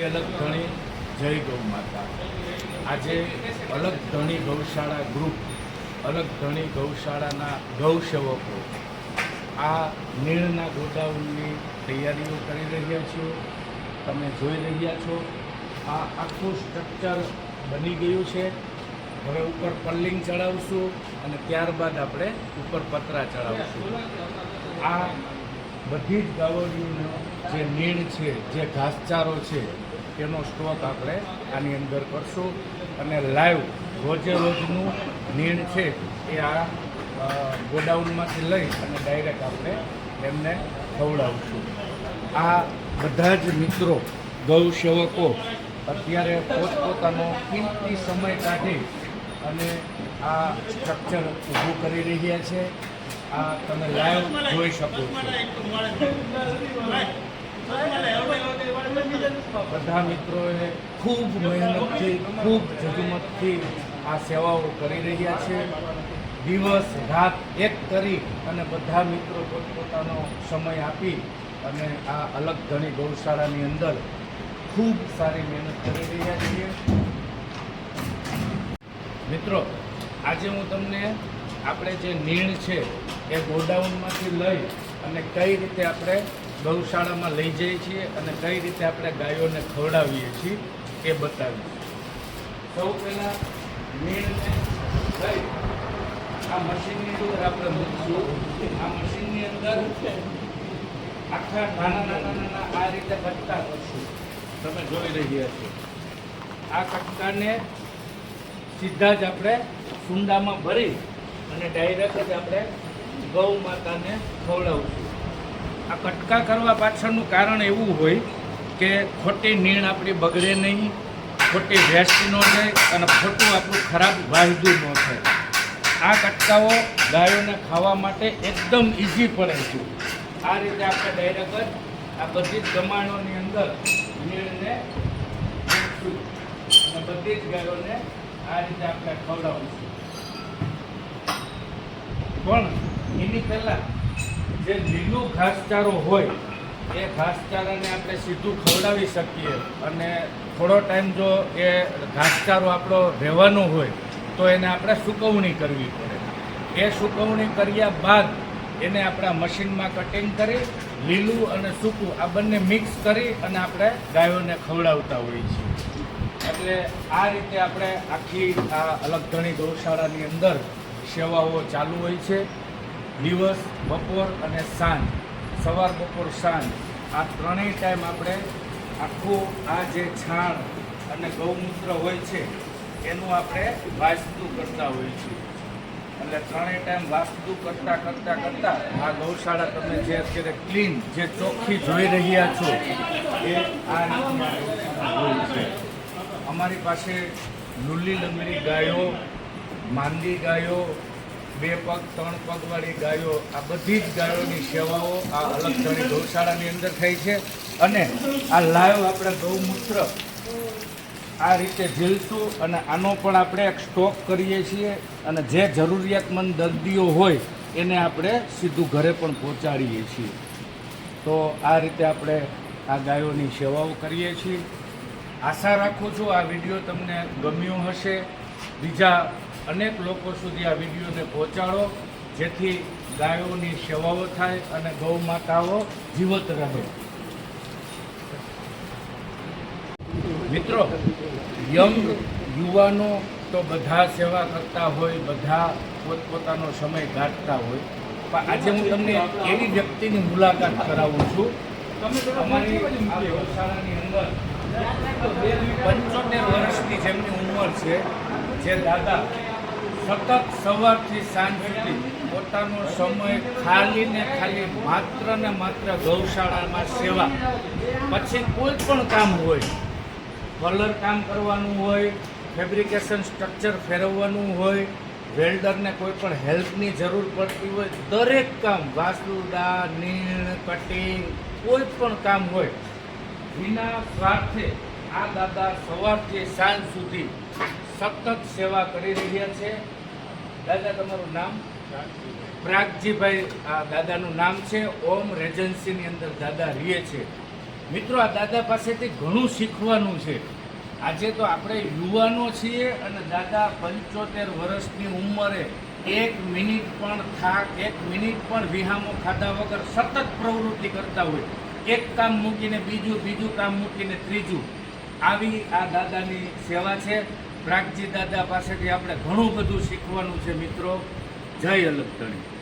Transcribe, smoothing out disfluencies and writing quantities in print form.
અલગ ધણી જય ગૌ માતા। આજે અલગ ધણી ગૌશાળા ગ્રુપ, અલગ ધણી ગૌશાળાના ગૌસેવકો આ નીણના ગોડાઉનની તૈયારીઓ કરી રહ્યા છીએ। તમે જોઈ રહ્યા છો આ આખું સ્ટ્રક્ચર બની ગયું છે। હવે ઉપર પલ્લિંગ ચડાવશું અને ત્યારબાદ આપણે ઉપર પતરા ચડાવશું। આ બધી જ ગાયોનો જે નીણ છે, જે ઘાસચારો છે, તેનો સ્ટોક આપણે આની અંદર કરશું અને લાઈવ રોજે રોજનું નીણ છે એ આ ગોડાઉનમાંથી લઈ અને ડાયરેક્ટ આપણે એમને ખવડાવશું। આ બધા જ મિત્રો ગૌસેવકો અત્યારે પોતપોતાનો કિંમતી સમય કાઢી અને આ સ્ટ્રક્ચર ઊભું કરી રહ્યા છે। આ તમે લાઈવ જોઈ શકો છો। બધા મિત્રોએ ખૂબ મહેનતથી, ખૂબ જજુમતથી આ સેવાઓ કરી રહ્યા છે। દિવસ રાત એક કરી અને બધા મિત્રો પોતપોતાનો સમય આપી અને આ અલગ ધણી ગૌશાળાની અંદર ખૂબ સારી મહેનત કરી રહ્યા છીએ। મિત્રો, આજે હું તમને આપણે જે નીણ છે એ ગોડાઉનમાંથી લઈ અને કઈ રીતે આપણે ગૌશાળામાં લઈ જઈએ છીએ અને કઈ રીતે આપણે ગાયોને ખવડાવીએ છીએ એ બતાવીએ। સૌ પહેલાં નીણને લઈ આ મશીનની અંદર આપણે મૂકશું। આ મશીનની અંદર આખા નાના આ રીતે કટકા કરશું। તમે જોઈ રહ્યા છો આ કટકાને સીધા જ આપણે સુંડામાં ભરી અને ડાયરેક્ટ જ આપણે ગૌ માતાને ખવડાવશું। આ કટકા કરવા પાછળનું કારણ એવું હોય કે ખોટી નીણ આપણી બગડે નહીં, ખોટી વેસ્ટ ન જાય અને ખોટું આપણું ખરાબ વાયદું ન થાય। આ કટકાઓ ગાયોને ખાવા માટે એકદમ ઇઝી પડે છે। આ રીતે આપણે ડાયરેક્ટ જ આ બધી જ ગમાણોની અંદર નીણને મૂકશું અને બધી જ ગાયોને આ રીતે આપણે ખવડાવીશું। પણ એની પહેલાં જે લીલું ઘાસચારો હોય એ ઘાસચારાને આપણે સીધું ખવડાવી શકીએ અને થોડો ટાઈમ જો એ ઘાસચારો આપણો રહેવાનો હોય તો એને આપણે સૂકવણી કરવી પડે। એ સૂકવણી કર્યા બાદ એને આપણા મશીનમાં કટિંગ કરી લીલું અને સૂકું આ બંને મિક્સ કરી અને આપણે ગાયોને ખવડાવતા હોઈએ છીએ। એટલે આ રીતે આપણે આખી આ અલગ ધણી ગૌશાળાની અંદર સેવાઓ ચાલુ હોય છે। દિવસ, બપોર અને સાંજ, સવાર, બપોર, સાંજ આ ત્રણેય ટાઈમ આપણે આખું આ જે છાણ અને ગૌમૂત્ર હોય છે એનું આપણે વાસ્તુ કરતા હોઈએ છીએ। એટલે ત્રણેય ટાઈમ વાસ્તુ કરતાં આ ગૌશાળા તમે જે અત્યારે ક્લીન, જે ચોખ્ખી જોઈ રહ્યા છો એ આ રીતના હોય છે। અમારી પાસે લુલી લંગડી ગાયો, માંદી ગાયો, 2 પગ 3 પગવાળી ગાયો, આ બધી જ ગાયોની સેવાઓ આ અલગ ધણી ગૌશાળાની અંદર થઈ છે। અને આ લાઈવ આપણે ગૌમૂત્ર આ રીતે ઝીલશું અને આનો પણ આપણે એક સ્ટોક કરીએ છીએ અને જે જરૂરિયાતમંદ દર્દીઓ હોય એને આપણે સીધું ઘરે પણ પહોંચાડીએ છીએ। તો આ રીતે આપણે આ ગાયોની સેવાઓ કરીએ છીએ। આશા રાખું છું આ વિડીયો તમને ગમ્યો હશે। બીજા અનેક લોકો સુધી આ વિડીયોને પહોંચાડો જેથી ગાયોની સેવાઓ થાય અને ગૌ માતાઓ જીવત રહે। મિત્રો, યંગ યુવાનો તો બધા સેવા કરતા હોય, બધા પોતપોતાનો સમય કાઢતા હોય, પણ આજે હું તમને એવી વ્યક્તિની મુલાકાત કરાવું છું। અમારી આ ગૌશાળાની અંદર 75 વર્ષની જેમની ઉંમર છે, જે દાદા સતત સવારથી સાંજ સુધી પોતાનો સમય ખાલી ને ખાલી માત્ર ને માત્ર ગૌશાળામાં સેવા, પછી કોઈ પણ કામ હોય, કલર કામ કરવાનું હોય, ફેબ્રિકેશન સ્ટ્રક્ચર ફેરવવાનું હોય, વેલ્ડરને કોઈ પણ હેલ્પની જરૂર પડતી હોય, દરેક કામ વાસુડા, નીણ, કટિંગ, કોઈ પણ કામ હોય વિના સ્વાર્થે આ દાદા સવારથી સાંજ સુધી સતત સેવા કરી રહ્યા છે। દાદા, તમારું નામ? પ્રાગજીભાઈ આ દાદાનું નામ છે। ઓમ રેજન્સીની અંદર દાદા રહે છે। મિત્રો આ દાદા પાસેથી ઘણું શીખવાનું છે. આજે તો આપણે યુવાનો છીએ અને દાદા 75 વર્ષની ઉંમરે 1 મિનિટ પણ વિહામો ખાધા વગર સતત પ્રવૃત્તિ કરતા હોય. એક કામ મૂકીને બીજું કામ મૂકીને ત્રીજું. આવી આ દાદાની સેવા છે. પ્રાગજી દાદા પાસેથી આપણે ઘણું બધું શીખવાનું છે મિત્રો. જય અલગતણી.